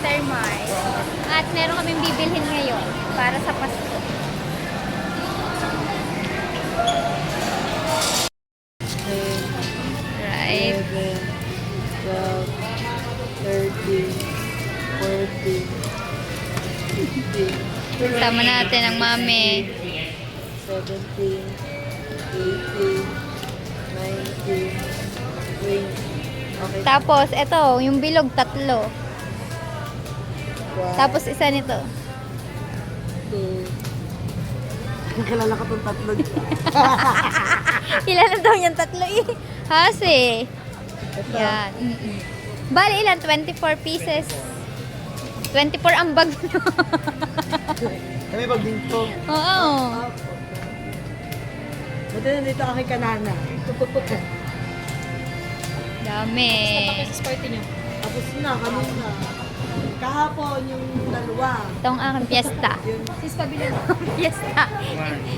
Center Mart. At meron kaming bibilhin ngayon para sa Pasko. Right. 11, 12, 13, 14, 15, Sama natin ang mami. 17, 18, 19, 20. Okay. Tapos, ito, yung bilog, 3. One, Tapos, isa nito. 2. Kilala ko itong tatlo dyan. Ilan na daw yung 3 eh? Hase. Ito. Yan. Bali, ilan? 24 pieces. 24 ang bag nyo. Kami pag dito. Oo. Buti na dito kay kanana. Dami. Tapos na, kanina. Kahapon yung dalawa. Ito ang aking piyesta. Yun. Piyesta.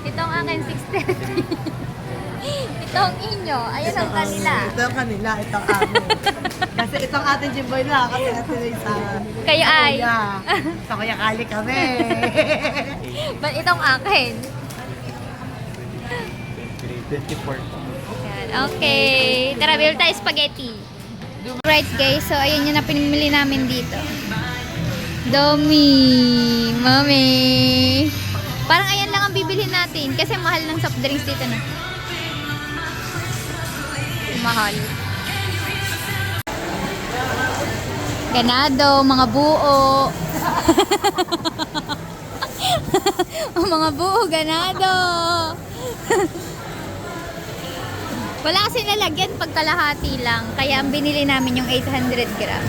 Ito ang aking 630. Ito ang inyo. Ayun ang kanila. Ito ang kanila, ito ang amin. Kasi itong ating Jimboy na, kasi atin ay sa... Kayo ay. Sa Kuya Kali kami. But itong akin. 24. Yan. Okay. Tara, bilhin tayo spaghetti. Right guys, so ayun yung na pinimili namin dito. Dami. Mami. Parang ayan lang ang bibilhin natin kasi mahal ng soft drinks dito na. Mahal. Ganado, mga buo. Ang mga buo, ganado. Wala kasi nalagyan pag kalahati lang. Kaya ang binili namin yung 800 gram.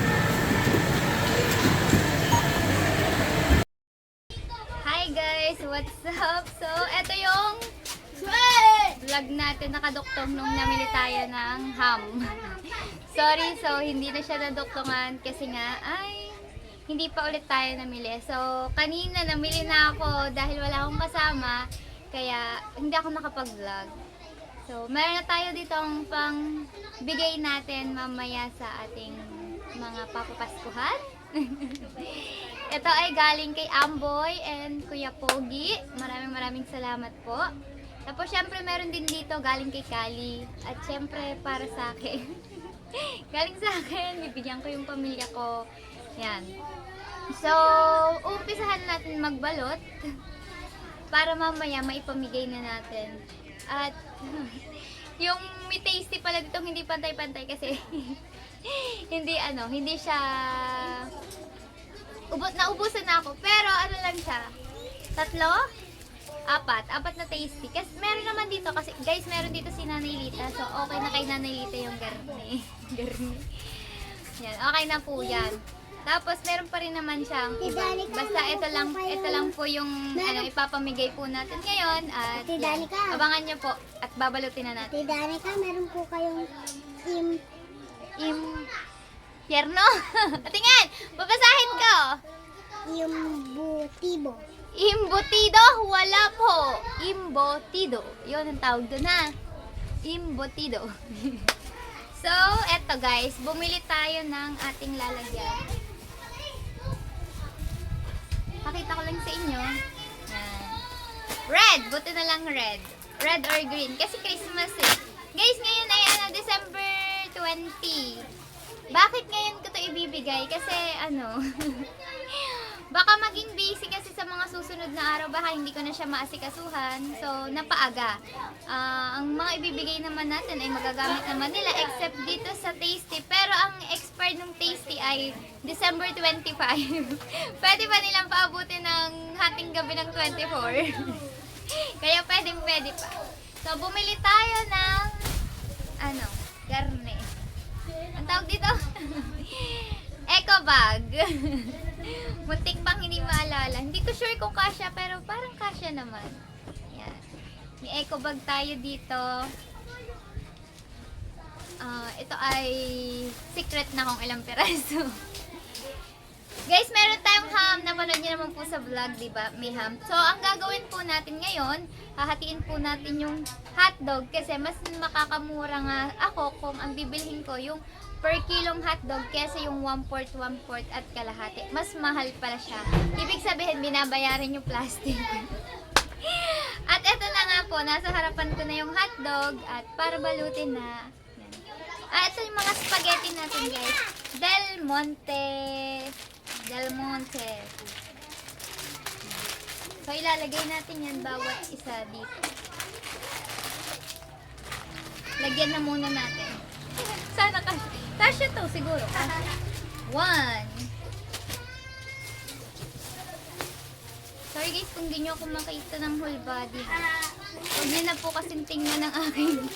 Hi guys! What's up? So, eto yung vlog natin nakaduktong nung namili tayo ng ham. Sorry, so hindi na siya naduktungan kasi nga, ay, hindi pa ulit tayo namili. So, kanina namili na ako dahil wala akong kasama. Kaya, hindi ako nakapag-vlog. So, meron na tayo dito ang pang bigay natin mamaya sa ating mga papapaskuhan. Ito ay galing kay Amboy and Kuya Pogi. Maraming salamat po. Tapos, syempre, meron din dito galing kay Kali. At syempre, para sa akin. Galing sa akin, bibigyan ko yung pamilya ko. Yan. So, umpisahan natin magbalot para mamaya maipamigay na natin. At yung may tasty pala dito hindi pantay-pantay kasi hindi siya naubusan na ako. Pero ano lang siya? 3? 4 na tasty. Kasi meron naman dito kasi guys, meron dito si Nanay Lita. So okay na kay Nanay Lita yung garni. Yan, okay na po yan. Tapos meron pa rin naman siyang iba. Basta ito lang po yung ipapamigay po natin ngayon at yan, abangan niyo po at babalutin na natin. Danica, meron po kayong Pierno. Tingnan, babasahin ko. imbutibo. Imbutido, wala po. Imbotido. 'Yon ang tawag doon ha. Imbotido. So, eto guys, bumili tayo ng ating lalagyan. Pakita ko lang sa inyo. Yan. Red! Buti na lang red. Red or green. Kasi Christmas eh. Guys, ngayon ay December 20. Bakit ngayon ko ito ibibigay? Kasi baka maging busy kasi sa mga susunod na araw. Baka hindi ko na siya maasikasuhan. So, napaaga. Ang mga ibibigay naman natin ay magagamit naman nila except dito sa Tasty. Pero ang expired ng Tasty ay December 25. Pwede pa nilang paabutin ng hating gabi ng 24. Kaya pwede pa. So, bumili tayo ng garne. Ang tawag dito? Eco bag. Muntik pang hindi maalala. Hindi ko sure kung kasya, pero parang kasya naman. Yan. May eco bag tayo dito. Ito ay secret na kung ilang piraso. Guys, meron tayong ham. Napanood niyo naman po sa vlog, di ba? May ham. So, ang gagawin po natin ngayon, hahatiin po natin yung hotdog kasi mas makakamura nga ako kung ang bibilhin ko yung per kilong hotdog kesa yung 1/4, 1/4 at kalahati. Mas mahal pala siya. Ibig sabihin, binabayaran yung plastic. At eto na nga po, nasa harapan ko na yung hotdog at para balutin na. Yan. Ito yung mga spaghetti natin, guys. Del Monte. Del Monte. So, ilalagay natin yan bawat isa dito. Lagyan na muna natin. Sana kasya to, siguro. One. Sorry guys, kung di nyo ako makita ng whole body. Huwag nyo na po kasing tingnan ng aking.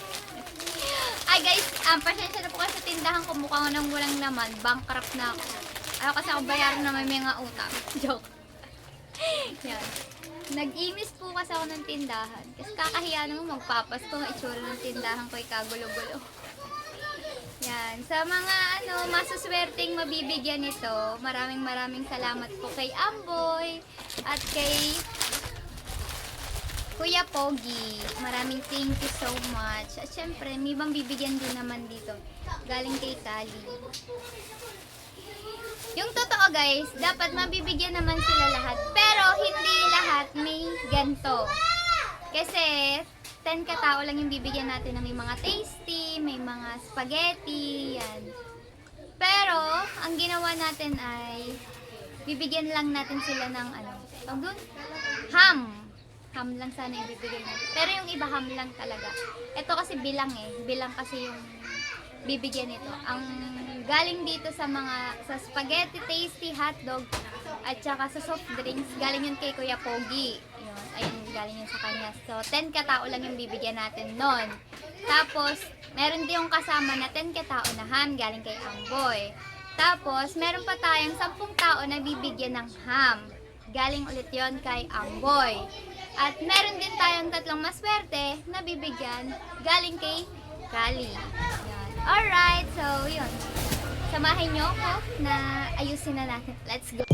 Ay guys, pasensya na po kasi sa tindahan ko. Mukhang nang walang naman. Bankrupt na ako. Ayaw kasi ako bayaran na may mga utang. Joke. Yan. Nag-imis po kasi ako ng tindahan. Kasi kakahiya naman magpapasko. Itsura ng tindahan ko ay kagulo-gulo. Yan. Sa mga masuswerteng mabibigyan nito, maraming salamat po kay Amboy at kay Kuya Pogi. Maraming thank you so much. At syempre, may ibang bibigyan din naman dito. Galing kay Kali. Yung totoo guys, dapat mabibigyan naman sila lahat. Pero hindi lahat may ganito. Kasi 10 katao lang yung bibigyan natin na may mga tasty, may mga spaghetti, yan. Pero, ang ginawa natin ay bibigyan lang natin sila ng ham. Ham lang sana yung bibigyan natin. Pero yung iba ham lang talaga. Ito kasi bilang bilang kasi yung bibigyan nito. Ang galing dito sa spaghetti, tasty, hotdog, at saka sa soft drinks, galing yun kay Kuya Pogi. Yun, ayun, galing yun sa kanya. So, 10 katao lang yung bibigyan natin nun. Tapos, meron din yung kasama na 10 katao na ham, galing kay Amboy. Tapos, meron pa tayong 10 tao na bibigyan ng ham. Galing ulit yon kay Amboy. At meron din tayong 3 maswerte na bibigyan galing kay Kali. Yan. Alright, so yun. Samahin nyo ako na ayusin na natin. Let's go!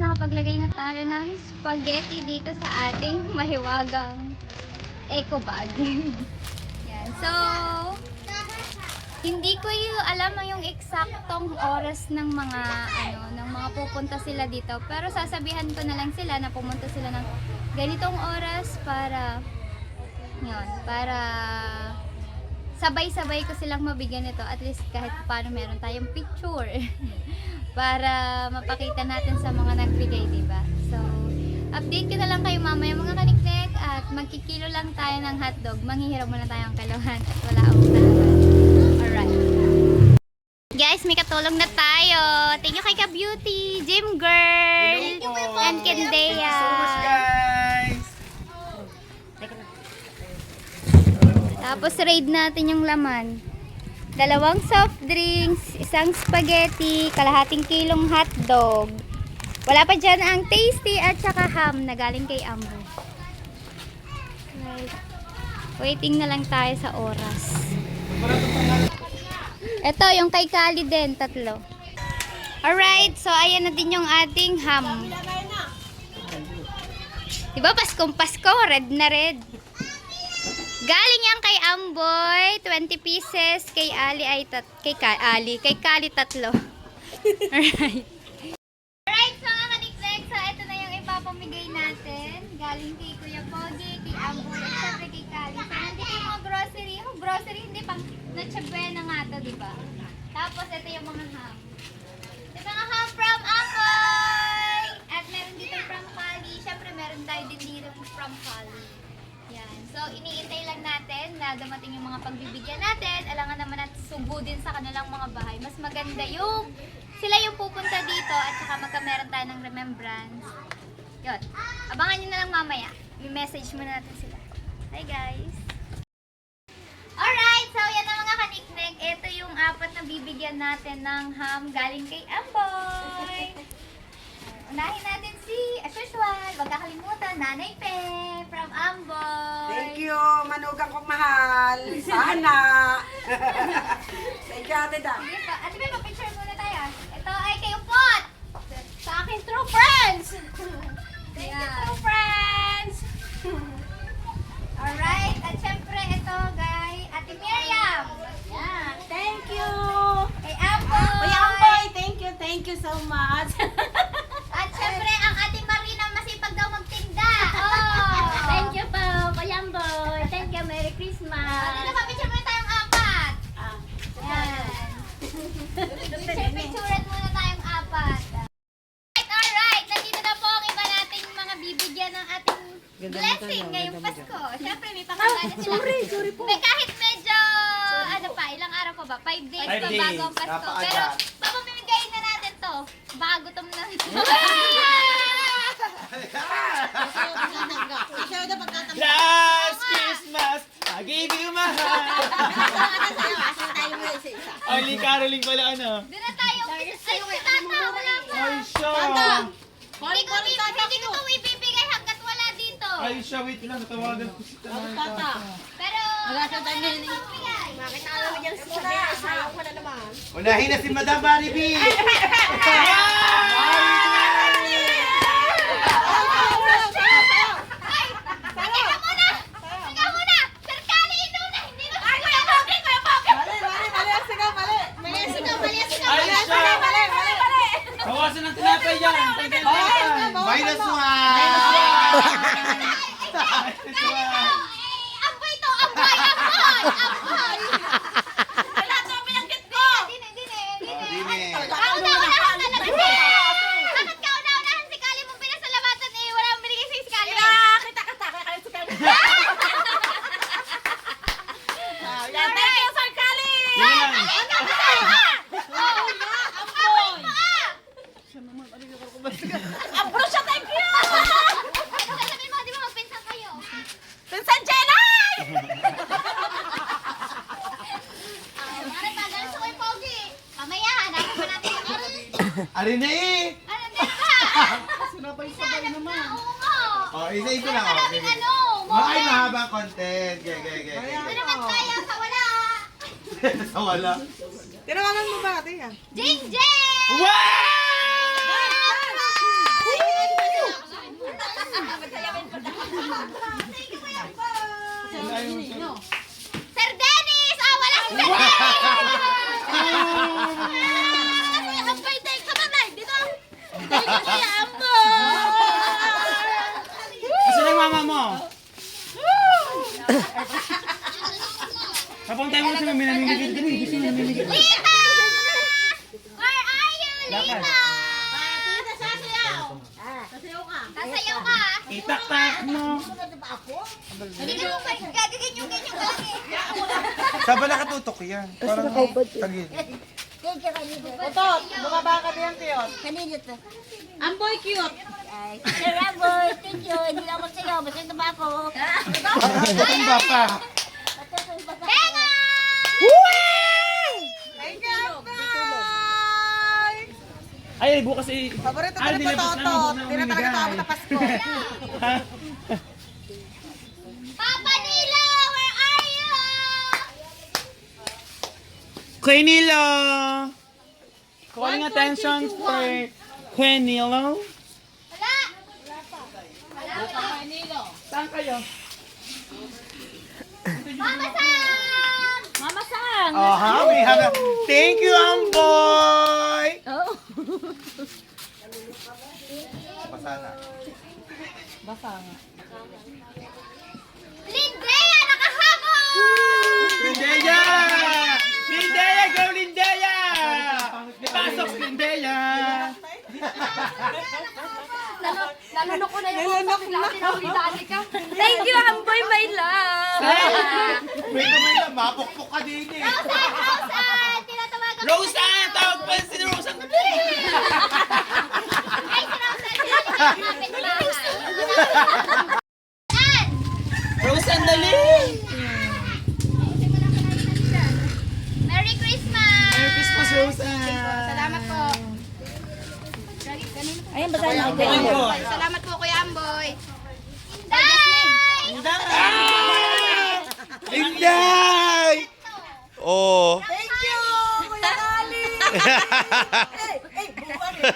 Nakapaglagay na tayo ng spaghetti dito sa ating mahiwagang eco bag. Yan. So, hindi ko alam yung eksaktong oras ng mga pupunta sila dito. Pero sasabihan ko na lang sila na pumunta sila ng ganitong oras para sabay-sabay ko silang mabigyan nito. At least kahit paano meron tayong picture. Para mapakita natin sa mga nagbigay, diba? So, update ko na lang kayo mamaya mga kaniknek at magkikilo lang tayo ng hotdog. Manghihiram muna tayo ng kaluhan at wala akong talaman. guys, may katulong na tayo. Thank you kay Ka Beauty, Gym Girl, and Kendea. So much, guys! Tapos raid natin yung laman. 2 soft drinks, 1 spaghetti, kalahating kilong hotdog. Wala pa dyan ang tasty at saka ham na galing kay Ambo. Right. Waiting na lang tayo sa oras. Ito, yung kay Kali din, 3. Alright, so ayan na din yung ating ham. Diba Paskong Pasko, red na red. Galing yan kay Amboy, 20 pieces. Kay Ali ay kay Kali 3. Alright. Alright, so mga kaniknek, so ito na yung ipapamigay natin. Galing kay Kuya Pogi, kay Amboy, at syempre kay Kali. So nandito yung mga grocery. Yung grocery hindi pang natsabuena nga to, diba? Tapos ito yung mga ham. Ito mga ham from Amboy! At meron dito from Kali. Syempre meron tayo din dito from Kali. Yan. So, iniintay lang natin na dumating yung mga pagbibigyan natin. Alangan naman natin sugudin sa kanilang mga bahay. Mas maganda yung sila yung pupunta dito at saka magkameron tayo ng remembrance. Yun. Abangan nyo na lang mamaya. I-message muna natin sila. Hi guys! Alright! So, yan na mga kaniknek. Ito yung 4 na bibigyan natin ng ham galing kay Amboy. Unahin natin si, as usual, wag kakalimutan, Nanay Pe, from Amboy. Thank you, manugang kong mahal. Sana. Thank you, Ate Da. Sige pa. Ate Pe, mag-picture muna tayo. Ito ay kay Upot. Sa akin, true friends. Thank you, true friends. Alright, at syempre ito, guys, Ate Miriam. Yeah, thank you. Kay Amboy. Kuya Amboy, thank you so much. At syempre, ang Ate Marina, masipag daw magtinda. Oh. Thank you po, Kuya Amboy. Thank you, Merry Christmas. Dito pa, picture muna tayong 4. Yan. Picture-picturean muna tayong 4. Alright, nandito na po ang iba nating mga bibigyan ng ating blessing ngayong Pasko. Siyempre, may pakagana sila. Sorry po. May kahit medyo, ano pa, ilang araw pa ba? 5 days 5 pa days. bago ang Pasko. Napakagad. Pero, papamimigay na natin to. Baka gutom na. Last Christmas, I gave you my heart. Only caroling pala ano. Doon na tayo. Ay, si Tata, wala pa. Ay, siya. Hindi ko to ibibigay hanggat wala dito. Ay, siya. Wait lang. Natawagan ko si Tata. Pero, wala Unahin na si Madam Maribel. Ikaw muna! Sir Kali, inuna! Hindi na Kuya Pogi! Kuya Pogi! Ay, siya. Bawasan ng tinapay yan. Minus 1. Amboy to! Amboy! Amboy! Kauna-unahan talaga siya! Bakit kauna-unahan si Kali mong pinasalamatan eh? Wala mong binigay sa'yo si Kali. Sasabihin mo, di ba magpinsan kayo? Bakit ba? Galing sa Kuya Pogi. Mamaya, hanapin mo natin yung Alin na eh. ano nila? Sinabay-sabay naman. Oo nga. Oh, isa-isa lang. Wala Oh. kaming ano. Ay, mahaba content. Gaya. Ano naman tayo sa wala? Sa wala. Tinawagan mo ba, Ate? Jing Jing! Wow! Sir Dennis! Ah, wala si Sir Dennis! Ampay tayo sa mamay! Dito! Dito siya, Amboy! Kasi lang mama mo. Kapag tayo mo sila, may namimigil din. Gusto mo namimigil. Lita! Where are you, Lita? Sasayaw ka! Itak-tak mo. Hindi ka mo ba? Gagagin yung ganyan ka lang eh. Saan ba nakatutok yan? Parang tagil. Thank you, kanino. Otot, bumaba ka din cute. Kanino to? Amboy cute. Ay, Sir Ramboy, thank you. Hindi lang ako sa'yo. Basta ito ba ako? Tumba pa. Tenga! Thank you, Amboy! Ay, bukas eh. Paborito ko Ay, ni nilabas Pototot. namin, Hindi na talaga namimigay. ako na Pasko. Papa Nilo, where are you? Kuya Nilo! Calling attention for Kuya Nilo. Wala. Saan kayo? Mama Sam! Mama Sang! We have a... Thank you, Amboy! Oh. Lindrea, nakahabol! Lindea! Lindea! Go, Lindea! Pasok si Lindea! Nalunok ko na yung Nalunok na. tinahuli ka. Thank you, Amboy, my love! Wait a minute, mapukpok ka din eh. Rosan! Tinatawagan ko. Rosan! Tawag pa si Rosan! Ay, si Rosan! Tinatawag bahay. Yan! Rosan, dali! Merry Christmas! Merry Christmas, Rosan! Salamat po. Ayan, basahin mo. Amboy! Salamat po, Kuya Amboy. Day! Linday! Oh. Thank you, Kuya Ali! Hey, buwan eh.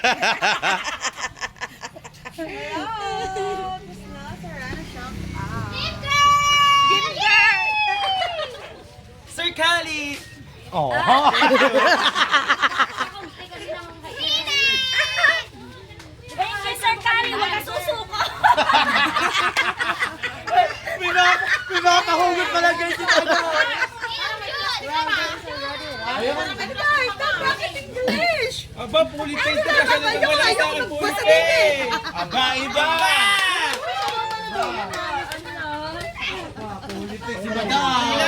Hello! Gusto na, Sarana Shop. Sir Kali! Oh. Thank you, Sir Kali. Huwag ka susuko. Pinapahugod pala guys yung ano. Aba, fully paid ka kasi wala sa akin fully paid. Aba, iba! Fully paid si Madam.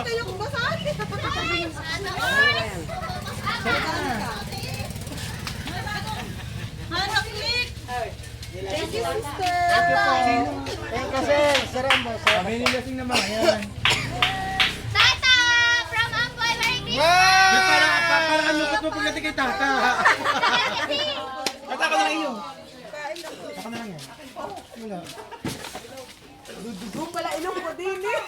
Kayo kung basahan. Hanap click! Thank you, sister! Kami nilasing naman. Ayan. Tata from Amboy, Merry Christmas! Ba't parang ang lukot mo pagdating kay Tata? Tata ka na lang iyo. Tata na lang yan. Wala. Doon pala ilong ko din eh.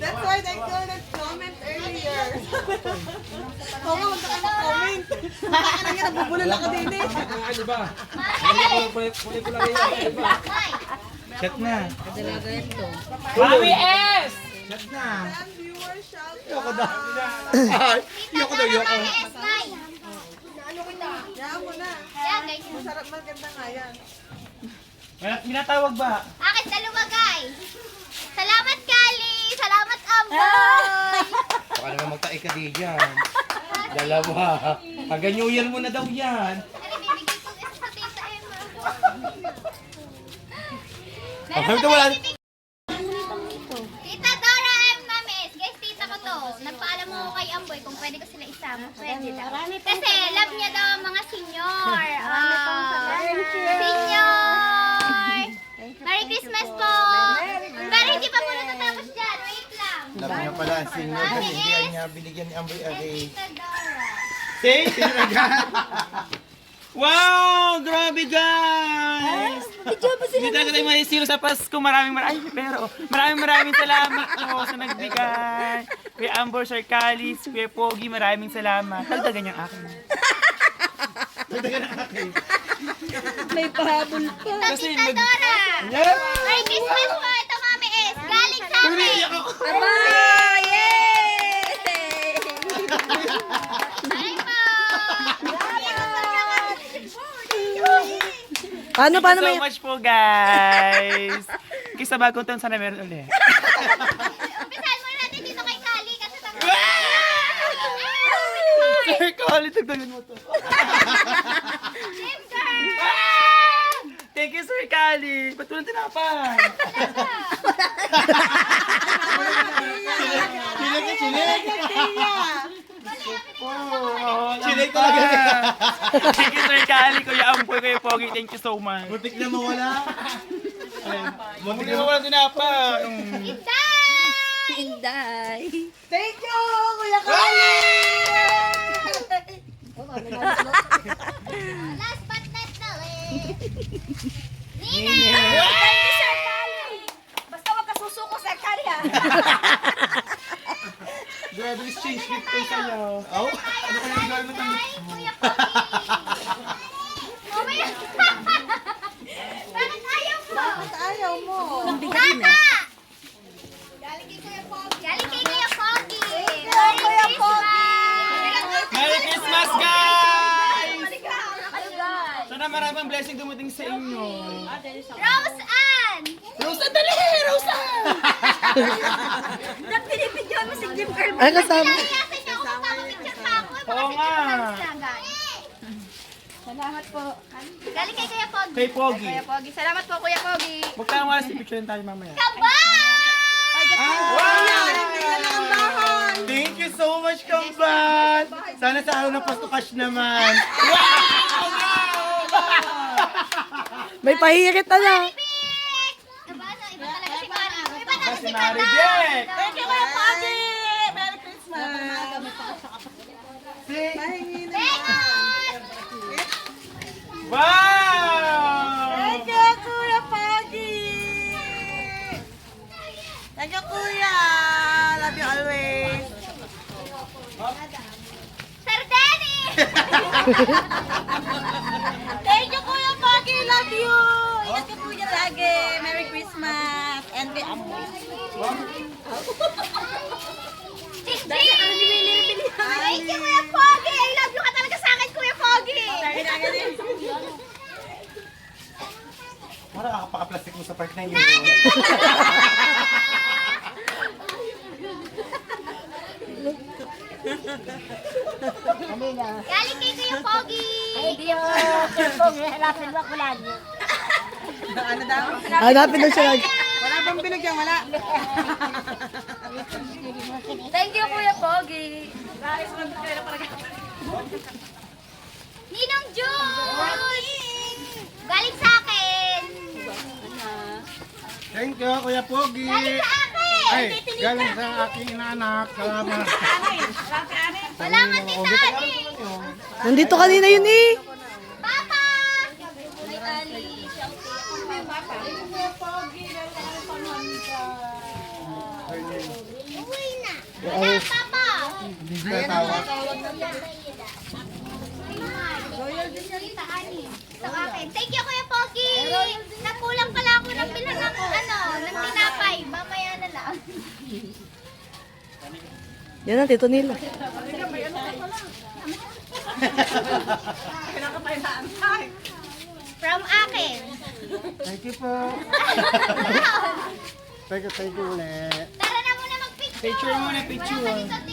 That's why they couldn't comment earlier. Oo nga, huwag ka mag-comment. Baka ka nga nabubulol ako din eh. Ano ba? Kulit ko lang yun. Chat na. Mami S! Chat na. And viewer shout Yoko daw. out. Yoko daw, yoko. Yan mo na. Yan, guys. Masarap, maganda nga yan. Minatawag ba? Akin dalawa, guys. Salamat, Kali. Salamat, Amboy. Baka naman magtae ka di dyan. Dalawa. Hanggang New Year mo na daw yan. Ano, bibigay ko isa sa Tita Emma. Ang sabi ko wala. Tita Dora M. Mames. Guys, tita ko to. Nagpaalam mo kay Amboy kung pwede ko sila isama. Pwede daw. Kasi love niya daw ang mga senior. Senior! Merry Christmas po! Pero hindi pa po natatapos dyan. Wait lang. Love niya pala ang senior kasi hindi niya binigyan ni Amboy Ari. Tita Dora. Say, talaga. Wow! Grabe guys! Hindi talaga tayo mahisiro sa Pasko. Maraming salamat po sa nagbigay. Kuya Ambor, Sir Calis, Kuya Pogi, maraming salamat. Dagdagan niyang akin. Dagdagan ang akin. May pahabol pa. Kasi Tita Dora! Yeah. Merry Christmas po! Ito, Mami S. Galing sa akin! Aba! Yay! Ay po! Paano Thank you so much po guys. Kisa bagong taon sana meron ulit. Umpisahan muna natin dito kay Kali kasi tapos... Sir Kali, tagdagan mo to. Team girl! Thank you, Sir Kali. Ba't walang tinapay? Chilig. Chilig talaga. Thank you, Sir Kali. Kuya Amboy, Kuya Pogi. Thank you so much. Muntik na mawala. Muntik na wala tinapay. Inday! Thank you, Kuya Kali! Last but not the least, Thank you, Sir Kali. Basta wag ka susuko, Sir Kali, ha? Grabe, exchange gift ko sa'yo. Oh? Ano ka nang gano'n ng Kuya Pogi! Mamaya! Bakit ayaw mo? Ayaw mo. Tama! Galing kay Kuya Pogi! Galing kay Kuya Pogi! Kuya Pogi! Merry Christmas, guys! Ano, guys? Sana maraming blessing dumating sa inyo. Rose Ann! Rosa, dali! Rosa! Dapat pinipidyoan mo si Jim Carl. Ay, kasama. Kaya sa inyo ako papapicture pa ako. Oo nga. Salamat po. Galing kay Kuya Pogi. Kay Pogi. Kuya Pogi. Salamat po, Kuya Pogi. Huwag tayong wala si picture tayo mamaya. Kabay! Thank you so much, Kamban! Sana sa araw ng Pastukas naman. May pahirit na. Iba talaga si Mari. Iba talaga Si si Mari Mari. Jack! Thank you, Kuya Pogi! Merry Christmas! Pahingi na. Wow! Thank you, Kuya Pogi! Thank you, Kuya! Love you always! Sir Denny! Thank you, Kuya Pogi! Love you! Ingat ka po niya lagi! Merry Christmas! And be amoy! Thank you, Kuya Pogi! I love you ka talaga sa akin, Kuya Pogi! Para kakapaka-plastic mo sa park na yun. Galing kay Kuya Pogi! Hindi yung Sir Pong, hanapin mo ako lang. Ano daw? Hanapin na siya. Wala bang binigyan? Wala. Thank you, Kuya Pogi! Ninong Jules! Galing sa akin! Thank you, Kuya Pogi! Galing sa akin! Ay, galing sa aking inaanak. Salamat. Wala nga tita Ani! Nandito kanina yun eh. Papa! May Ali, uwi na! Wala, Papa! Royal din siya tita Ani. Sa akin. Thank you, Kuya Pogi! Nakulang pala ako ng bilang ng ng tinapay. Mamaya na lang. Yan ang tito nila. From akin. Thank you po. Thank you ulit. Tara na muna mag-picture. Picture muna, picture. Wala pa dito,